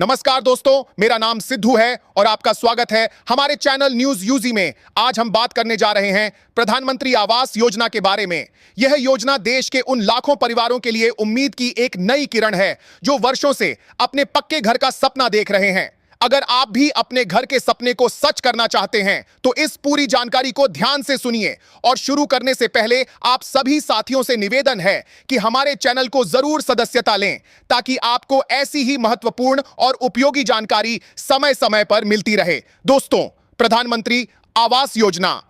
नमस्कार दोस्तों, मेरा नाम सिद्धू है और आपका स्वागत है हमारे चैनल न्यूज यूजी में। आज हम बात करने जा रहे हैं प्रधानमंत्री आवास योजना के बारे में। यह योजना देश के उन लाखों परिवारों के लिए उम्मीद की एक नई किरण है जो वर्षों से अपने पक्के घर का सपना देख रहे हैं। अगर आप भी अपने घर के सपने को सच करना चाहते हैं तो इस पूरी जानकारी को ध्यान से सुनिए। और शुरू करने से पहले आप सभी साथियों से निवेदन है कि हमारे चैनल को जरूर सदस्यता लें ताकि आपको ऐसी ही महत्वपूर्ण और उपयोगी जानकारी समय समय पर मिलती रहे। दोस्तों, प्रधानमंत्री आवास योजना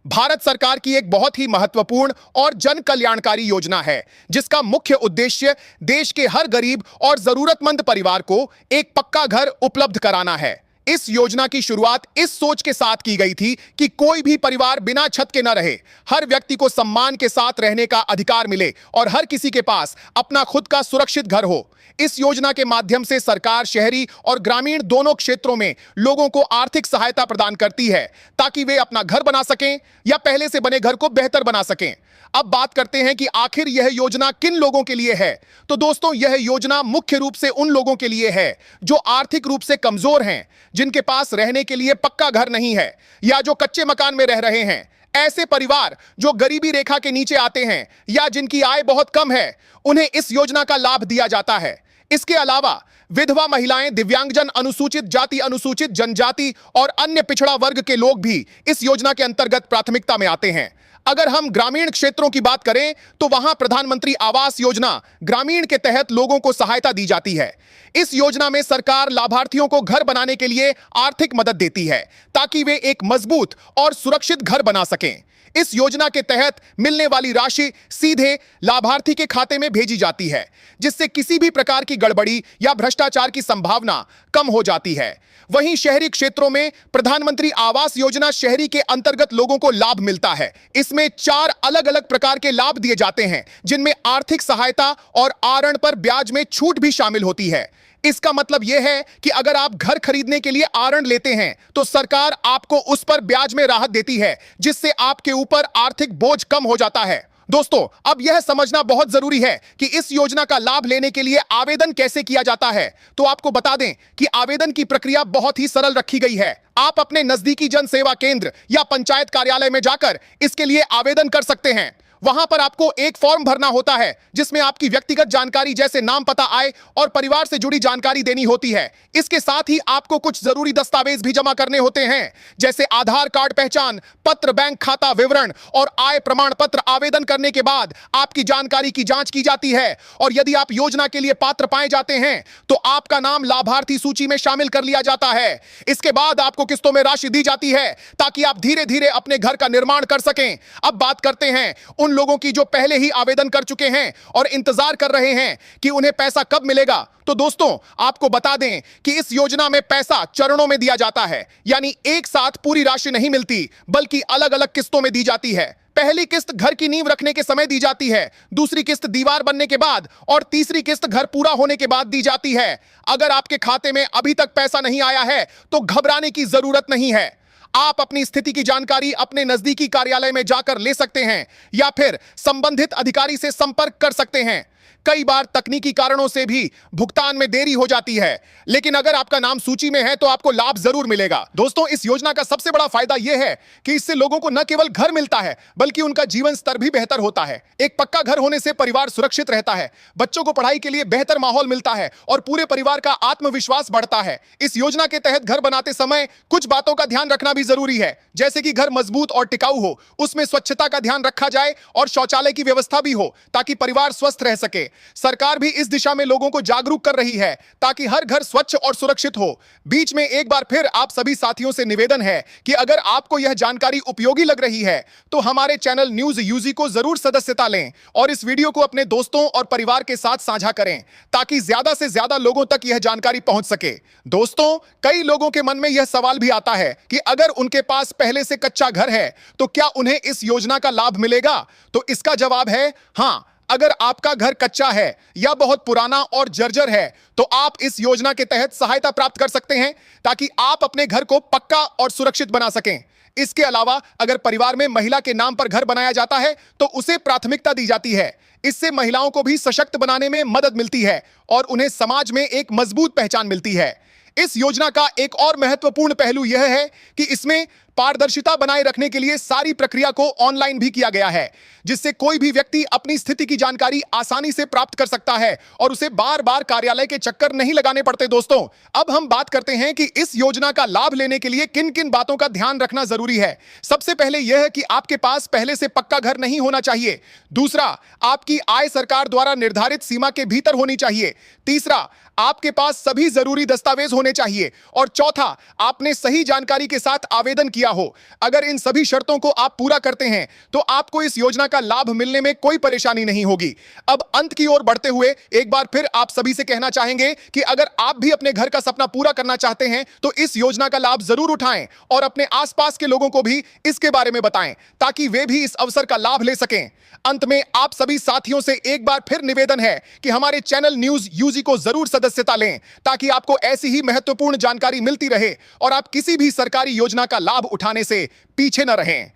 भारत सरकार की एक बहुत ही महत्वपूर्ण और जन कल्याणकारी योजना है जिसका मुख्य उद्देश्य देश के हर गरीब और जरूरतमंद परिवार को एक पक्का घर उपलब्ध कराना है। इस योजना की शुरुआत इस सोच के साथ की गई थी कि कोई भी परिवार बिना छत के न रहे, हर व्यक्ति को सम्मान के साथ रहने का अधिकार मिले और हर किसी के पास अपना खुद का सुरक्षित घर हो। इस योजना के माध्यम से सरकार शहरी और ग्रामीण दोनों क्षेत्रों में लोगों को आर्थिक सहायता प्रदान करती है ताकि वे अपना घर बना सकें या पहले से बने घर को बेहतर बना सकें। अब बात करते हैं कि आखिर यह योजना किन लोगों के लिए है। तो दोस्तों, यह योजना मुख्य रूप से उन लोगों के लिए है जो आर्थिक रूप से कमजोर हैं, जिनके पास रहने के लिए पक्का घर नहीं है या जो कच्चे मकान में रह रहे हैं। ऐसे परिवार जो गरीबी रेखा के नीचे आते हैं या जिनकी आय बहुत कम है, उन्हें इस योजना का लाभ दिया जाता है। इसके अलावा विधवा महिलाएं, दिव्यांगजन, अनुसूचित जाति, अनुसूचित जनजाति और अन्य पिछड़ा वर्ग के लोग भी इस योजना के अंतर्गत प्राथमिकता में आते हैं। अगर हम ग्रामीण क्षेत्रों की बात करें तो वहां प्रधानमंत्री आवास योजना ग्रामीण के तहत लोगों को सहायता दी जाती है। इस योजना में सरकार लाभार्थियों को घर बनाने के लिए आर्थिक मदद देती है ताकि वे एक मजबूत और सुरक्षित घर बना सकें। इस योजना के तहत मिलने वाली राशि सीधे लाभार्थी के खाते में भेजी जाती है, जिससे किसी भी प्रकार की गड़बड़ी या भ्रष्टाचार की संभावना कम हो जाती है। वहीं शहरी क्षेत्रों में प्रधानमंत्री आवास योजना शहरी के अंतर्गत लोगों को लाभ मिलता है। इसमें 4 अलग अलग प्रकार के लाभ दिए जाते हैं, जिनमें आर्थिक सहायता और आरण पर ब्याज में छूट भी शामिल होती है। इसका मतलब यह है कि अगर आप घर खरीदने के लिए आरण लेते हैं तो सरकार आपको उस पर ब्याज में राहत देती है, जिससे आपके ऊपर आर्थिक बोझ कम हो जाता है। दोस्तों, अब यह समझना बहुत जरूरी है कि इस योजना का लाभ लेने के लिए आवेदन कैसे किया जाता है। तो आपको बता दें कि आवेदन की प्रक्रिया बहुत ही सरल रखी गई है। आप अपने नजदीकी जन सेवा केंद्र या पंचायत कार्यालय में जाकर इसके लिए आवेदन कर सकते हैं। वहां पर आपको एक फॉर्म भरना होता है जिसमें आपकी व्यक्तिगत जानकारी जैसे नाम, पता, आय और परिवार से जुड़ी जानकारी देनी होती है। इसके साथ ही आपको कुछ जरूरी दस्तावेज भी जमा करने होते हैं, जैसे आधार कार्ड, पहचान पत्र, बैंक खाता विवरण और आय प्रमाण पत्र। आवेदन करने के बाद आपकी जानकारी की जांच की जाती है और यदि आप योजना के लिए पात्र पाए जाते हैं तो आपका नाम लाभार्थी सूची में शामिल कर लिया जाता है। इसके बाद आपको किस्तों में राशि दी जाती है ताकि आप धीरे धीरे अपने घर का निर्माण कर सकें। अब बात करते हैं उन लोगों की जो पहले ही आवेदन कर चुके हैं और इंतजार कर रहे हैं कि उन्हें पैसा कब मिलेगा। तो दोस्तों, आपको बता दें कि इस योजना में पैसा चरणों में दिया जाता है, यानी एक साथ पूरी राशि नहीं मिलती बल्कि अलग अलग किस्तों में दी जाती है। पहली किस्त घर की नींव रखने के समय दी जाती है, दूसरी किस्त दीवार बनने के बाद और तीसरी किस्त घर पूरा होने के बाद दी जाती है। अगर आपके खाते में अभी तक पैसा नहीं आया है तो घबराने की जरूरत नहीं है। आप अपनी स्थिति की जानकारी अपने नजदीकी कार्यालय में जाकर ले सकते हैं या फिर संबंधित अधिकारी से संपर्क कर सकते हैं। कई बार तकनीकी कारणों से भी भुगतान में देरी हो जाती है, लेकिन अगर आपका नाम सूची में है तो आपको लाभ जरूर मिलेगा। दोस्तों, इस योजना का सबसे बड़ा फायदा यह है कि इससे लोगों को न केवल घर मिलता है बल्कि उनका जीवन स्तर भी बेहतर होता है। एक पक्का घर होने से परिवार सुरक्षित रहता है, बच्चों को पढ़ाई के लिए बेहतर माहौल मिलता है और पूरे परिवार का आत्मविश्वास बढ़ता है। इस योजना के तहत घर बनाते समय कुछ बातों का ध्यान रखना भी जरूरी है, जैसे कि घर मजबूत और टिकाऊ हो, उसमें स्वच्छता का ध्यान रखा जाए और शौचालय की व्यवस्था भी हो ताकि परिवार स्वस्थ रह सके। सरकार भी इस दिशा में लोगों को जागरूक कर रही है ताकि हर घर स्वच्छ और सुरक्षित हो। बीच में एक बार फिर आप सभी साथियों से निवेदन है कि अगर आपको यह जानकारी उपयोगी लग रही है तो हमारे चैनल न्यूज यूजी को जरूर सदस्यता लें और इस वीडियो को अपने दोस्तों और परिवार के साथ साझा करें ताकि ज्यादा से ज्यादा लोगों तक यह जानकारी पहुंच सके। दोस्तों, कई लोगों के मन में यह सवाल भी आता है कि अगर उनके पास पहले से कच्चा घर है तो क्या उन्हें इस योजना का लाभ मिलेगा। तो इसका जवाब है हां। अगर आपका घर कच्चा है या बहुत पुराना और जर्जर है तो आप इस योजना के तहत सहायता प्राप्त कर सकते हैं ताकि आप अपने घर को पक्का और सुरक्षित बना सकें। इसके अलावा अगर परिवार में महिला के नाम पर घर बनाया जाता है तो उसे प्राथमिकता दी जाती है। इससे महिलाओं को भी सशक्त बनाने में मदद मिलती है और उन्हें समाज में एक मजबूत पहचान मिलती है। इस योजना का एक और महत्वपूर्ण पहलू यह है कि इसमें पारदर्शिता बनाए रखने के लिए सारी प्रक्रिया को ऑनलाइन भी किया गया है, जिससे कोई भी व्यक्ति अपनी स्थिति की जानकारी आसानी से प्राप्त कर सकता है और उसे बार-बार कार्यालय के चक्कर नहीं लगाने पड़ते। दोस्तों, अब हम बात करते हैं कि इस योजना का लाभ लेने के लिए किन-किन बातों का ध्यान रखना जरूरी है। सबसे पहले यह है कि आपके पास पहले से पक्का घर नहीं होना चाहिए। दूसरा, आपकी आय सरकार द्वारा निर्धारित सीमा के भीतर होनी चाहिए। तीसरा, आपके पास सभी जरूरी दस्तावेज होने चाहिए और चौथा, आपने सही जानकारी के साथ आवेदन किया हो। अगर इन सभी शर्तों को आप पूरा करते हैं तो आपको इस योजना का लाभ मिलने में कोई परेशानी नहीं होगी। अब अंत की ओर बढ़ते हुए एक बार फिर आप सभी से कहना चाहेंगे कि अगर आप भी अपने घर का सपना पूरा करना चाहते हैं तो इस योजना का लाभ जरूर उठाएं और अपने आसपास के लोगों को भी इसके बारे में बताएं ताकि वे भी इस अवसर का लाभ ले सकें। अंत में आप सभी साथियों से एक बार फिर निवेदन है कि हमारे चैनल न्यूज यूजी को जरूर सदस्यता लें ताकि आपको ऐसी ही महत्वपूर्ण जानकारी मिलती रहे और आप किसी भी सरकारी योजना का लाभ उठाने से पीछे न रहें।